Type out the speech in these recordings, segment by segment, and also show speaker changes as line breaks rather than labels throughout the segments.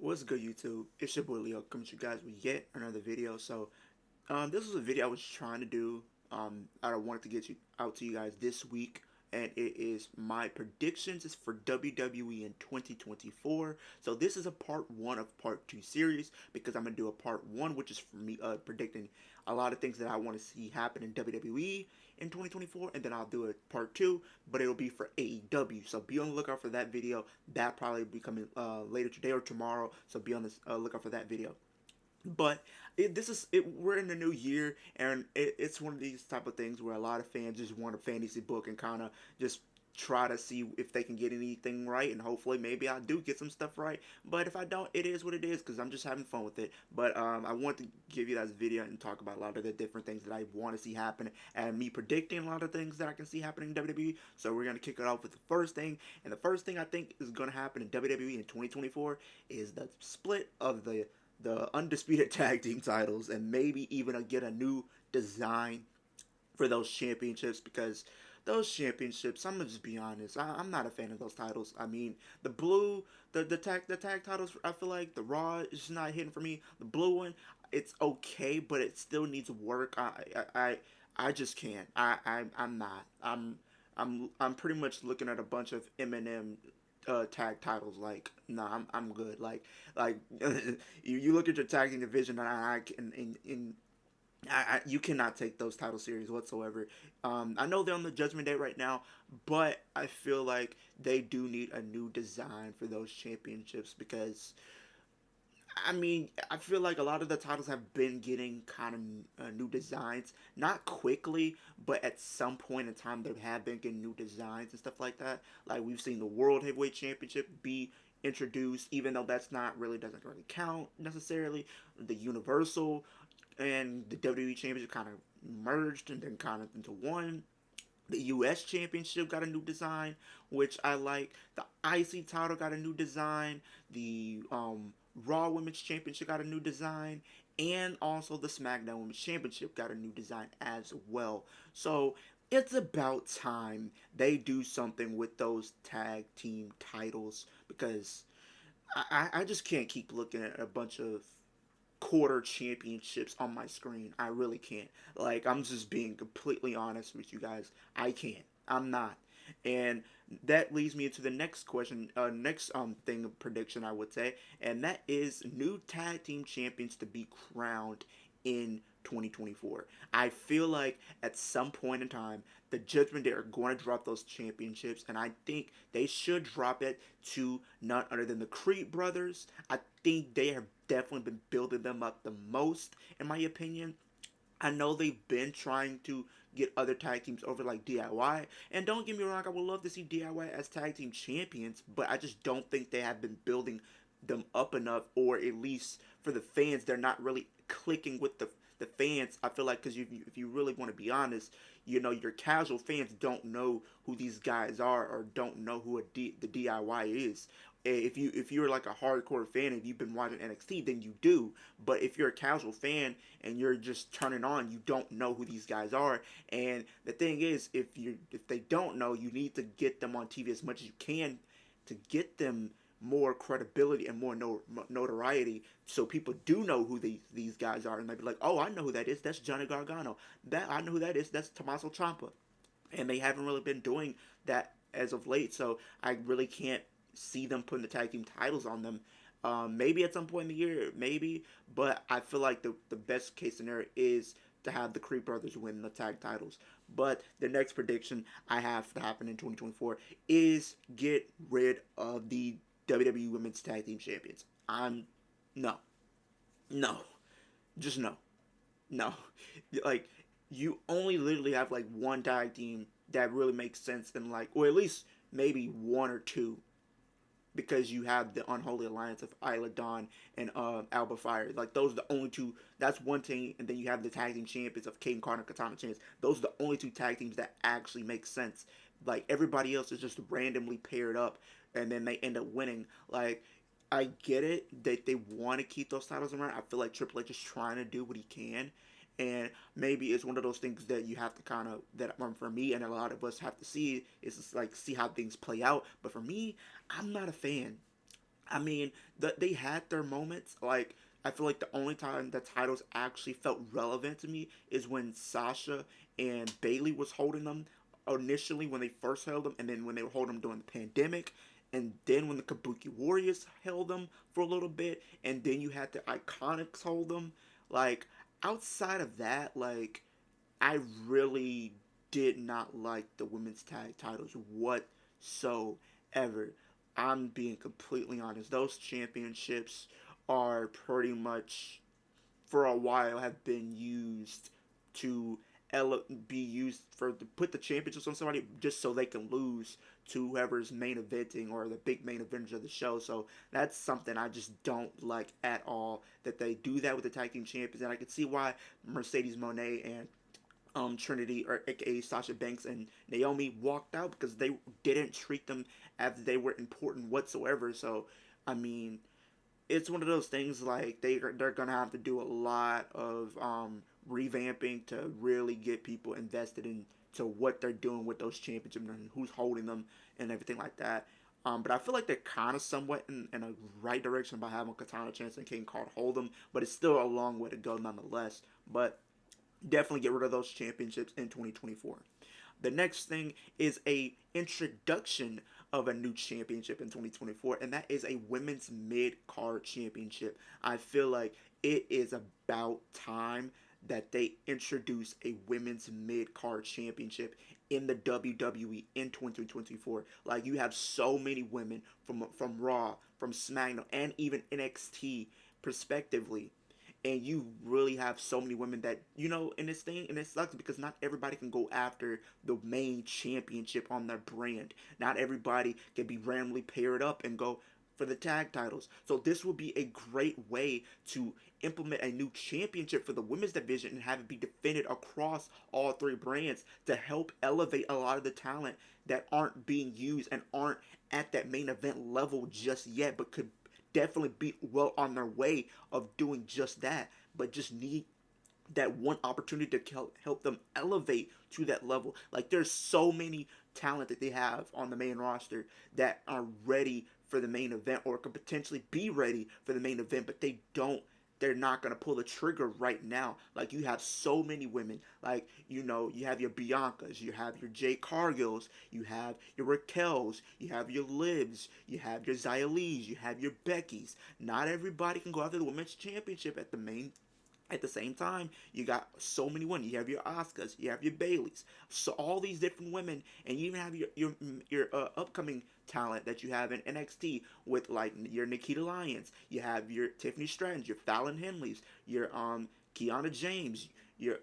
What's good, YouTube? It's your boy Leo coming to you guys with yet another video. This was a video I was trying to do. I wanted to get you out to you guys this week, and it is my predictions is for WWE in 2024. So this is a part one of part two series because I'm gonna do a part one, which is for me predicting a lot of things that I want to see happen in WWE in 2024, and then I'll do a part two, but it'll be for AEW. So be on the lookout for that video. That probably will be coming later today or tomorrow. So be on the lookout for that video. But this is it. We're in the new year, and it's one of these type of things where a lot of fans just want a fantasy book and kind of just try to see if they can get anything right, and hopefully maybe I do get some stuff right. But if I don't, it is what it is because I'm just having fun with it. But I want to give you guys a video and talk about a lot of the different things that I want to see happen, and me predicting a lot of things that I can see happening in WWE. So we're gonna kick it off with the first thing, and the first thing I think is gonna happen in WWE in 2024 is the split of the undisputed tag team titles, and maybe even get a new design for those championships, because those championships, I'm gonna just be honest, I'm not a fan of those titles. I mean, the blue, the tag titles, I feel like the Raw is just not hitting for me. The blue one, it's okay, but it still needs work. I just can't. I'm not. I'm pretty much looking at a bunch of Eminem tag titles. Like, nah, I'm good. Like you look at your tag team division, and I can in you cannot take those title series whatsoever. I know they're on the Judgment Day right now, but I feel like they do need a new design for those championships, because I mean, I feel like a lot of the titles have been getting kind of new designs, not quickly, but at some point in time, they have been getting new designs and stuff like that. Like, we've seen the World Heavyweight Championship be introduced, even though that's not really doesn't really count necessarily. The Universal and the WWE Championship kind of merged and then kind of into one. The U.S. Championship got a new design, which I like. The IC title got a new design. The Raw Women's Championship got a new design. And also the SmackDown Women's Championship got a new design as well. So it's about time they do something with those tag team titles, because I just can't keep looking at a bunch of quarter championships on my screen. I really can't. Like, I'm just being completely honest with you guys. I can't. I'm not. And that leads me into the next question, next thing prediction I would say, and that is new tag team champions to be crowned in 2024. I feel like at some point in time, the Judgment Day are going to drop those championships, and I think they should drop it to none other than the Creed brothers. I think they have definitely been building them up the most, in my opinion. I know they've been trying to get other tag teams over, like DIY. And don't get me wrong, I would love to see DIY as tag team champions, but I just don't think they have been building them up enough, or at least for the fans, they're not really clicking with the fans. I feel like, because if you really want to be honest, your casual fans don't know who these guys are, or don't know who the DIY is. If you're like a hardcore fan and you've been watching NXT, then you do. But if you're a casual fan and you're just turning on, you don't know who these guys are. And the thing is, if they don't know, you need to get them on TV as much as you can to get them more credibility and more notoriety, so people do know who these guys are, and they be like, oh, I know who that is. That's Johnny Gargano. That I know who that is. That's Tommaso Ciampa. And they haven't really been doing that as of late. So I really can't see them putting the tag team titles on them. Maybe at some point in the year, maybe, but I feel like the best case scenario is to have the Creed brothers win the tag titles. But the next prediction I have to happen in 2024 is get rid of the WWE Women's Tag Team Champions. I'm no, no, just no, no. Like, you only literally have like one tag team that really makes sense, and like, or at least maybe one or two, because you have the unholy alliance of Isla Dawn and Alba Fire. Like, those are the only two. That's one team, and then you have the tag team champions of Kane Carter, Katana Chance. Those are the only two tag teams that actually make sense. Like, everybody else is just randomly paired up, and then they end up winning. Like, I get it that they want to keep those titles around. I feel like Triple H is trying to do what he can, and maybe it's one of those things that you have to kind of, that for me and a lot of us have to see, is just like see how things play out. But for me, I'm not a fan. I mean, they had their moments. Like, I feel like the only time the titles actually felt relevant to me is when Sasha and Bailey was holding them initially when they first held them, and then when they were holding them during the pandemic, and then when the Kabuki Warriors held them for a little bit, and then you had the Iconics hold them. Like, outside of that, like, I really did not like the women's tag titles whatsoever. I'm being completely honest. Those championships are pretty much, for a while, have been used to be used for to put the championships on somebody just so they can lose to whoever's main eventing or the big main eventers of the show. So that's something I just don't like at all, that they do that with the tag team champions, and I can see why Mercedes Monet and Trinity, or aka Sasha Banks and Naomi, walked out because they didn't treat them as they were important whatsoever. So, I mean, it's one of those things, like they're gonna have to do a lot of revamping to really get people invested into what they're doing with those championships and who's holding them and everything like that. But I feel like they're kind of somewhat in a right direction by having Katana Chance and King Card hold them, but it's still a long way to go nonetheless. But definitely get rid of those championships in 2024. The next thing is a introduction of a new championship in 2024, and that is a women's mid card championship. I feel like it is about time that they introduce a women's mid card championship in the WWE in 2024. Like, you have so many women from Raw, from SmackDown, and even NXT, respectively, and you really have so many women that, in this thing, and it sucks because not everybody can go after the main championship on their brand. Not everybody can be randomly paired up and go for the tag titles. So this would be a great way to implement a new championship for the women's division and have it be defended across all three brands to help elevate a lot of the talent that aren't being used and aren't at that main event level just yet, but could definitely be well on their way of doing just that, but just need that one opportunity to help them elevate to that level. Like, there's so many talent that they have on the main roster that are ready for the main event or could potentially be ready for the main event, but they're not going to pull the trigger right now. Like, you have so many women. Like, you have your Biancas, you have your Jade Cargills, you have your Raquels, you have your Livs, you have your Xia Lees, you have your Beckys. Not everybody can go after the women's championship at the same time. You got so many women. You have your Oscars, you have your Baileys, so all these different women, and you even have your upcoming talent that you have in NXT with, like, your Nikita Lyons. You have your Tiffany Strattons, your Fallon Henleys, your Kiana James, your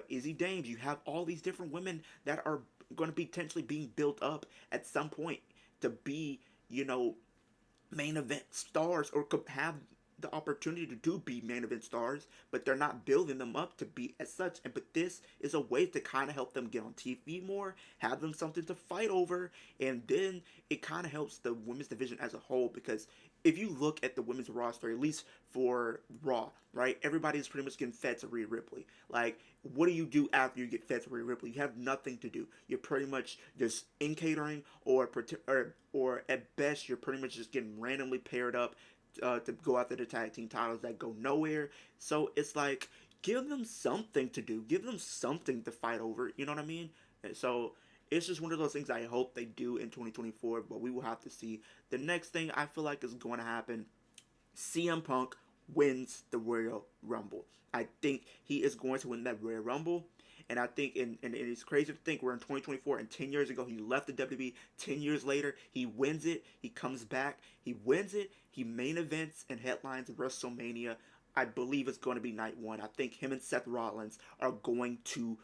Izzy Dames. You have all these different women that are going to be potentially being built up at some point to be, main event stars, or could have the opportunity to do be main event stars, but they're not building them up to be as such. And but this is a way to kind of help them get on TV more, have them something to fight over, and then it kind of helps the women's division as a whole. Because if you look at the women's roster, at least for Raw, right, everybody's pretty much getting fed to Rhea Ripley. Like, what do you do after you get fed to Rhea Ripley? You have nothing to do. You're pretty much just in catering, or at best, you're pretty much just getting randomly paired up to go after the tag team titles that go nowhere. So it's like, give them something to do, give them something to fight over. You know what I mean? And so it's just one of those things I hope they do in 2024, but we will have to see. The next thing I feel like is going to happen: CM Punk wins the Royal Rumble. I think he is going to win that Royal Rumble. And I think, and it's crazy to think we're in 2024, and 10 years ago he left the WWE. 10 years later, he wins it. He comes back. He wins it. He main events and headlines of WrestleMania. I believe it's going to be night one. I think him and Seth Rollins are going to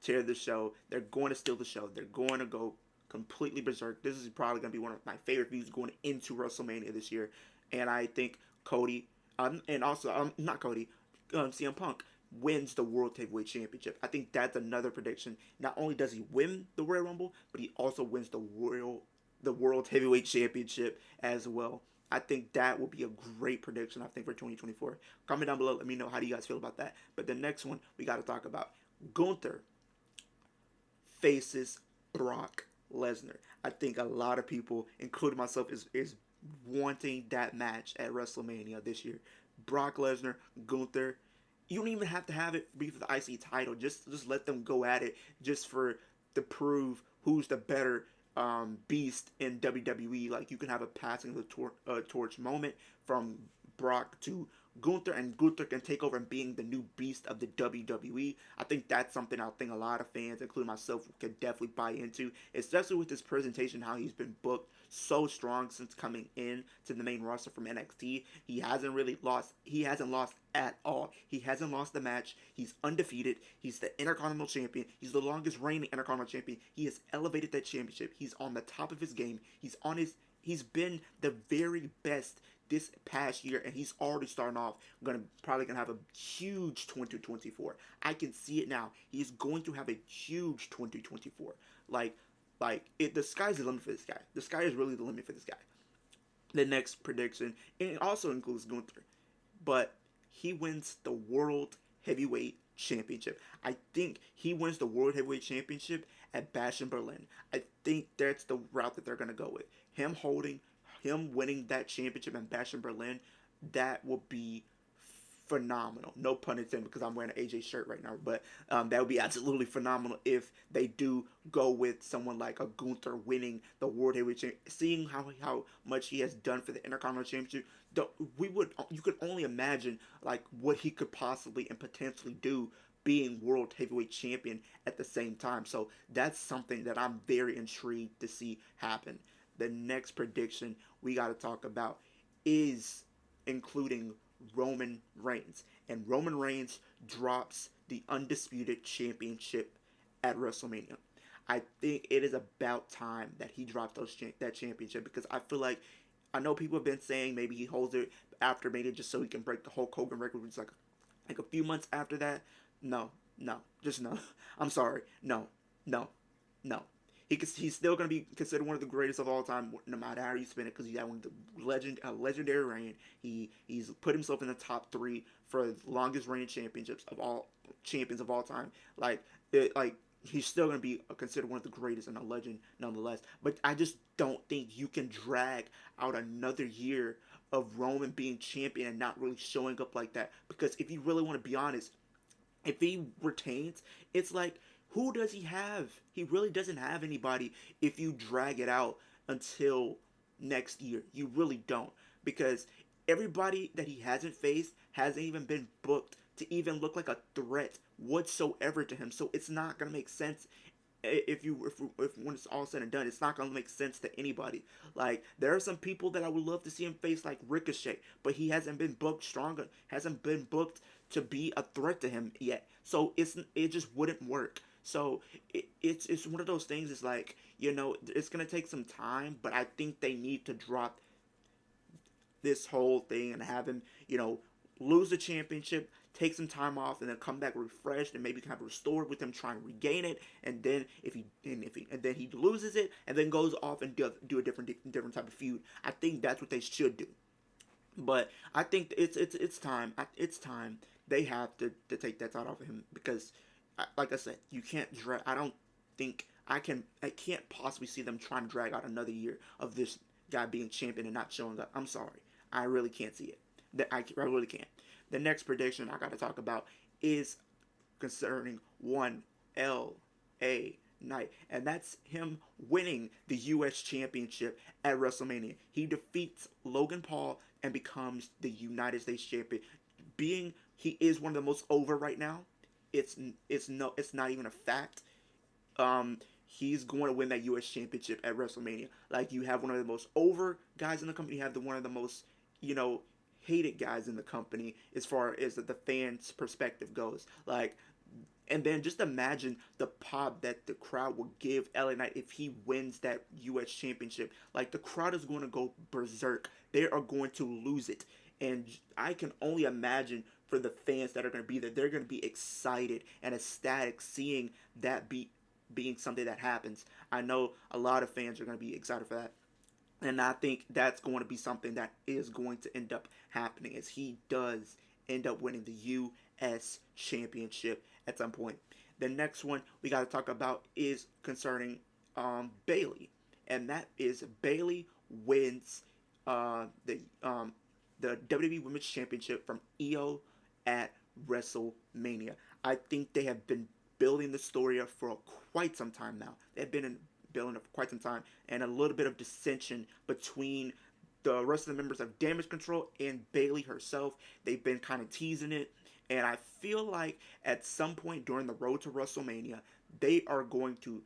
tear the show. They're going to steal the show. They're going to go completely berserk. This is probably going to be one of my favorite views going into WrestleMania this year. And I think Cody, and also not Cody, CM Punk wins the World Heavyweight Championship. I think that's another prediction. Not only does he win the Royal Rumble, but he also wins the World Heavyweight Championship as well. I think that will be a great prediction, I think, for 2024. Comment down below. Let me know how do you guys feel about that. But the next one we got to talk about: Gunther faces Brock Lesnar. I think a lot of people, including myself, is wanting that match at WrestleMania this year. Brock Lesnar, Gunther. You don't even have to have it be for the IC title. Just let them go at it just for to prove who's the better beast in WWE. Like you can have a passing of the torch moment from Brock to Gunther, and Gunther can take over and being the new beast of the WWE. I think that's something I think a lot of fans, including myself, could definitely buy into, especially with this presentation, how he's been booked so strong since coming in to the main roster from NXT. He hasn't really lost. He hasn't lost at all. He hasn't lost the match. He's undefeated. He's the Intercontinental Champion. He's the longest reigning Intercontinental Champion. He has elevated that championship. He's on the top of his game. He's been the very best this past year, and he's already starting off probably gonna have a huge 2024. I can see it now. He's going to have a huge 2024. The sky's the limit for this guy. The sky is really the limit for this guy. The next prediction, and it also includes Gunther, but he wins the World Heavyweight Championship. I think he wins the World Heavyweight Championship at Bash in Berlin. I think that's the route that they're gonna go with. Him winning that championship and Bash in Berlin, that will be phenomenal. No pun intended, because I'm wearing an AJ shirt right now, but that would be absolutely phenomenal if they do go with someone like a Gunther winning the World Heavyweight Championship. Seeing how much he has done for the Intercontinental Championship, you could only imagine like what he could possibly and potentially do being World Heavyweight Champion at the same time. So that's something that I'm very intrigued to see happen. The next prediction we got to talk about is including Roman Reigns. And Roman Reigns drops the Undisputed Championship at WrestleMania. I think it is about time that he dropped that championship, because I feel like, I know people have been saying maybe he holds it after Mania just so he can break the Hulk Hogan record, which is like a few months after that. No, no, just no. I'm sorry. No, no, no. He's still going to be considered one of the greatest of all time, no matter how you spin it, because he had one of the legendary reign. He's put himself in the top three for the longest reigning champions of all time. Like he's still going to be considered one of the greatest and a legend nonetheless. But I just don't think you can drag out another year of Roman being champion and not really showing up like that. Because if you really want to be honest, if he retains, it's like, who does he have? He really doesn't have anybody if you drag it out until next year. You really don't. Because everybody that he hasn't faced hasn't even been booked to even look like a threat whatsoever to him. So it's not going to make sense if when it's all said and done, it's not gonna make sense to anybody. Like, there are some people that I would love to see him face, like Ricochet, but he hasn't been booked stronger, hasn't been booked to be a threat to him yet. So it just wouldn't work. So it's one of those things. It's like, it's gonna take some time, but I think they need to drop this whole thing and have him, lose the championship, take some time off, and then come back refreshed and maybe kind of restored with him trying to regain it. And then then he loses it and then goes off and do a different type of feud. I think that's what they should do. But I think it's time. It's time they have to take that title off of him, because, like I said, you can't drag. I don't think I can't possibly see them trying to drag out another year of this guy being champion and not showing up. I'm sorry, I really can't see it. I really can't. The next prediction I got to talk about is concerning one LA Knight, and that's him winning the U.S. Championship at WrestleMania. He defeats Logan Paul and becomes the United States Champion. He is one of the most over right now. It's not even a fact. He's going to win that U.S. Championship at WrestleMania. Like, you have one of the most over guys in the company. You have one of the most, hated guys in the company as far as the fans' perspective goes. Like, and then just imagine the pop that the crowd will give LA Knight if he wins that U.S. Championship. Like, the crowd is going to go berserk. They are going to lose it. And I can only imagine for the fans that are going to be there, they're going to be excited and ecstatic seeing that being something that happens. I know a lot of fans are going to be excited for that. And I think that's going to be something that is going to end up happening, as he does end up winning the U.S. Championship at some point. The next one we got to talk about is concerning Bayley. And that is Bayley wins the WWE Women's Championship from Io at WrestleMania. I think they have been building the story up for quite some time now. They've been building up for quite some time, and a little bit of dissension between the rest of the members of Damage Control and Bayley herself. They've been kind of teasing it, and I feel like at some point during the road to WrestleMania, they are going to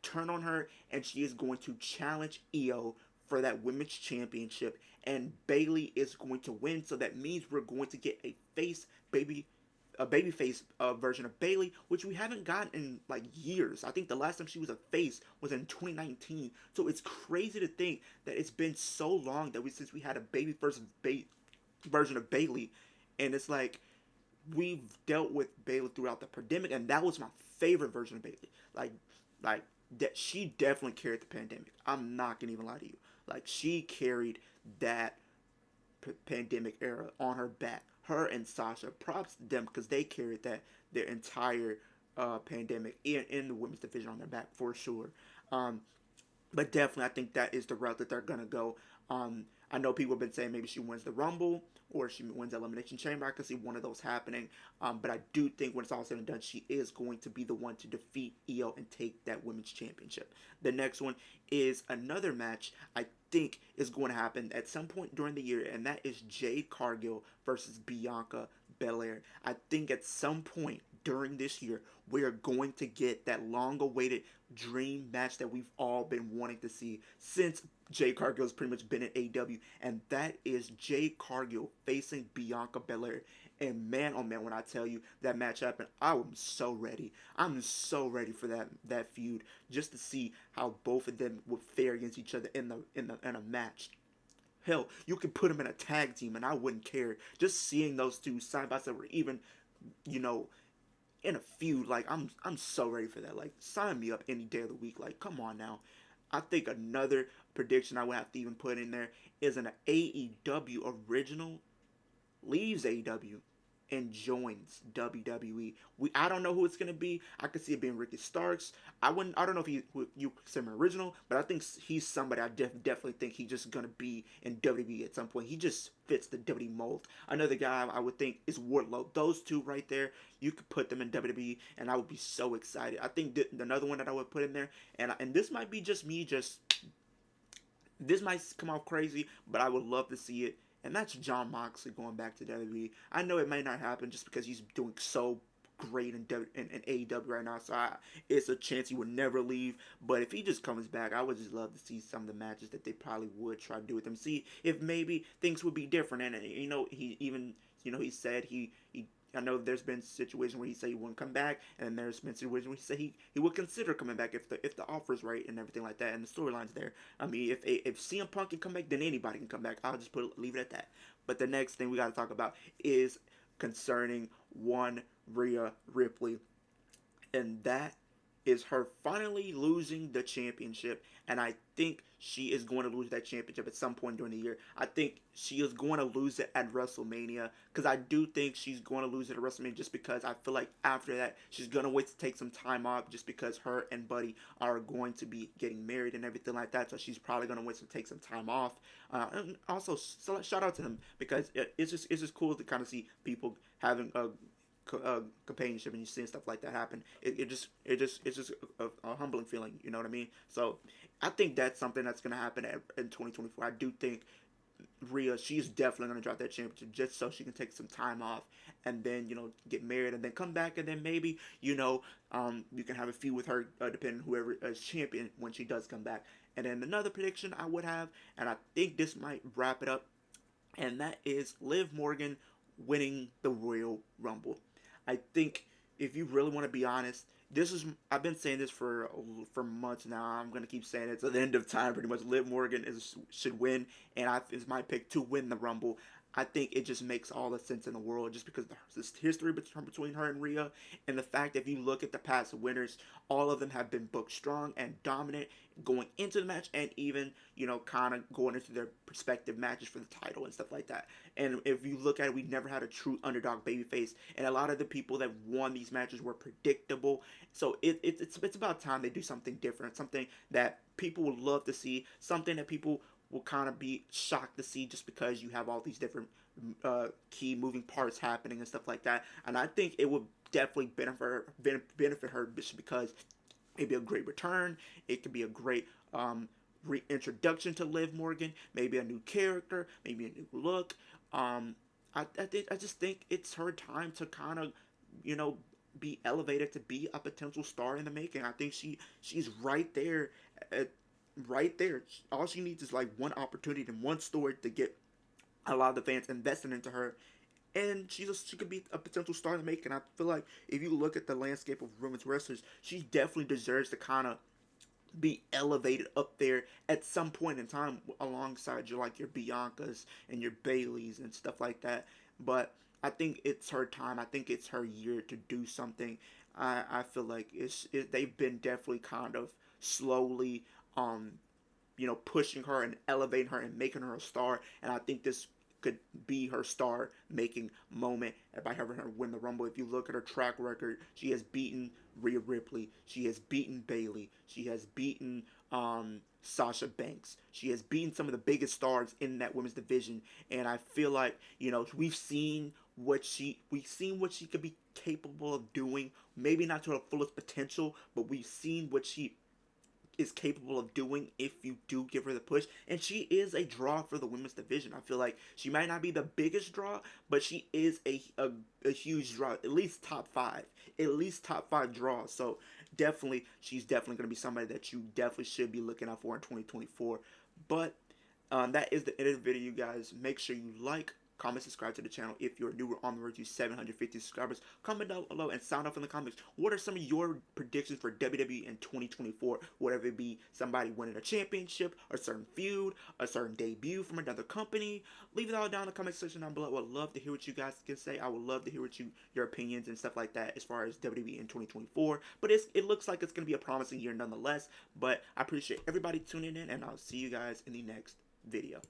turn on her, and she is going to challenge Io for that women's championship, and Bayley is going to win. So that means we're going to get a babyface version of Bayley, which we haven't gotten in like years. I think the last time she was a face was in 2019. So it's crazy to think that it's been so long that since we had a baby first version of Bayley, and it's like we've dealt with Bayley throughout the pandemic, and that was my favorite version of Bayley. Like that, she definitely carried the pandemic. I'm not gonna even lie to you. Like she carried that pandemic era on her back. Her and Sasha, props to them because they carried that their entire pandemic in the women's division on their back for sure. Um, but definitely, I think that is the route that they're gonna go. I know people have been saying maybe she wins the Rumble or she wins the Elimination Chamber. I can see one of those happening. But I do think when it's all said and done, she is going to be the one to defeat Io and take that women's championship. The next one is another match I think is going to happen at some point during the year, and that is Jade Cargill versus Bianca Belair. I think at some point during this year, we are going to get that long awaited dream match that we've all been wanting to see since Jade Cargill's pretty much been in AEW, and that is Jade Cargill facing Bianca Belair. And man, oh man, when I tell you that match happened, I am so ready. I'm so ready for that feud, just to see how both of them would fare against each other in a match. Hell, you could put them in a tag team, and I wouldn't care. Just seeing those two side by side, or even, you know, in a feud, like I'm so ready for that. Like sign me up any day of the week. Like come on now. I think another prediction I would have to even put in there is an AEW original leaves AEW and joins WWE. I don't know who it's gonna be. I could see it being Ricky Starks. I don't know if you consider him original, but I think he's somebody I definitely think he's just gonna be in WWE at some point. He just fits the WWE mold. Another guy I would think is Wardlow. Those two right there, you could put them in WWE, and I would be so excited. I think another one that I would put in there, and this might be just me, just this might come off crazy, but I would love to see it. And that's Jon Moxley going back to WWE. I know it may not happen just because he's doing so great in AEW right now, so it's a chance he would never leave. But if he just comes back, I would just love to see some of the matches that they probably would try to do with him. See if maybe things would be different. And he even he said he I know there's been situations where he said he wouldn't come back, and there's been situations where he said he would consider coming back if the offer's right and everything like that, and the storyline's there. I mean, if CM Punk can come back, then anybody can come back. I'll just leave it at that. But the next thing we got to talk about is concerning one Rhea Ripley, and that is her finally losing the championship. And I think she is going to lose that championship at some point during the year. I think she is going to lose it at WrestleMania, because I do think she's going to lose it at WrestleMania, just because I feel like after that she's going to wait to take some time off, just because her and Buddy are going to be getting married and everything like that. So she's probably going to wait to take some time off. And also, shout out to them, because it's just cool to kind of see people having a companionship, and you seeing stuff like that happen. It's just a humbling feeling. You know what I mean? So I think that's something that's gonna happen in 2024. I do think Rhea, she's definitely gonna drop that championship just so she can take some time off, and then get married, and then come back, and then maybe you can have a feud with her, depending on whoever is champion when she does come back. And then another prediction I would have, and I think this might wrap it up, and that is Liv Morgan winning the Royal Rumble. I think if you really want to be honest, this is I've been saying this for months now. I'm gonna keep saying it to the end of time. Pretty much, Liv Morgan should win, and is my pick to win the Rumble. I think it just makes all the sense in the world, just because the history between her and Rhea, and the fact that if you look at the past winners, all of them have been booked strong and dominant going into the match, and even kind of going into their respective matches for the title and stuff like that. And if you look at it, we never had a true underdog babyface, and a lot of the people that won these matches were predictable. So it's about time they do something different, something that people would love to see, something that people will kind of be shocked to see, just because you have all these different key moving parts happening and stuff like that. And I think it would definitely benefit her, just because it'd be a great return. It could be a great reintroduction to Liv Morgan. Maybe a new character, maybe a new look. I just think it's her time to kind of, you know, be elevated to be a potential star in the making. I think she's right there, at, right there. All she needs is like one opportunity and one story to get a lot of the fans invested into her, and she could be a potential star in the making. I feel like if you look at the landscape of women's wrestlers, she definitely deserves to kind of be elevated up there at some point in time, alongside your, like, your Biancas and your Baileys and stuff like that. But I think it's her time. I think it's her year to do something. I feel like they've been definitely kind of slowly pushing her and elevating her and making her a star. And I think this could be her star making moment by having her win the Rumble. If you look at her track record, she has beaten Rhea Ripley, she has beaten Bayley, she has beaten Sasha Banks, she has beaten some of the biggest stars in that women's division. And I feel like, we've seen what she could be capable of doing. Maybe not to her fullest potential, but we've seen what she is capable of doing if you do give her the push. And she is a draw for the women's division. I feel like she might not be the biggest draw, but she is a huge draw. At least top five. At least top five draws. So definitely, she's definitely going to be somebody that you definitely should be looking out for in 2024. But that is the end of the video, you guys. Make sure you like, comment, subscribe to the channel if you're new. We're on the road to 750 subscribers. Comment down below and sound off in the comments. What are some of your predictions for WWE in 2024? Whatever it be, somebody winning a championship, a certain feud, a certain debut from another company. Leave it all down in the comment section down below. I would love to hear what you guys can say. I would love to hear your opinions and stuff like that as far as WWE in 2024. But it looks like it's going to be a promising year nonetheless. But I appreciate everybody tuning in, and I'll see you guys in the next video.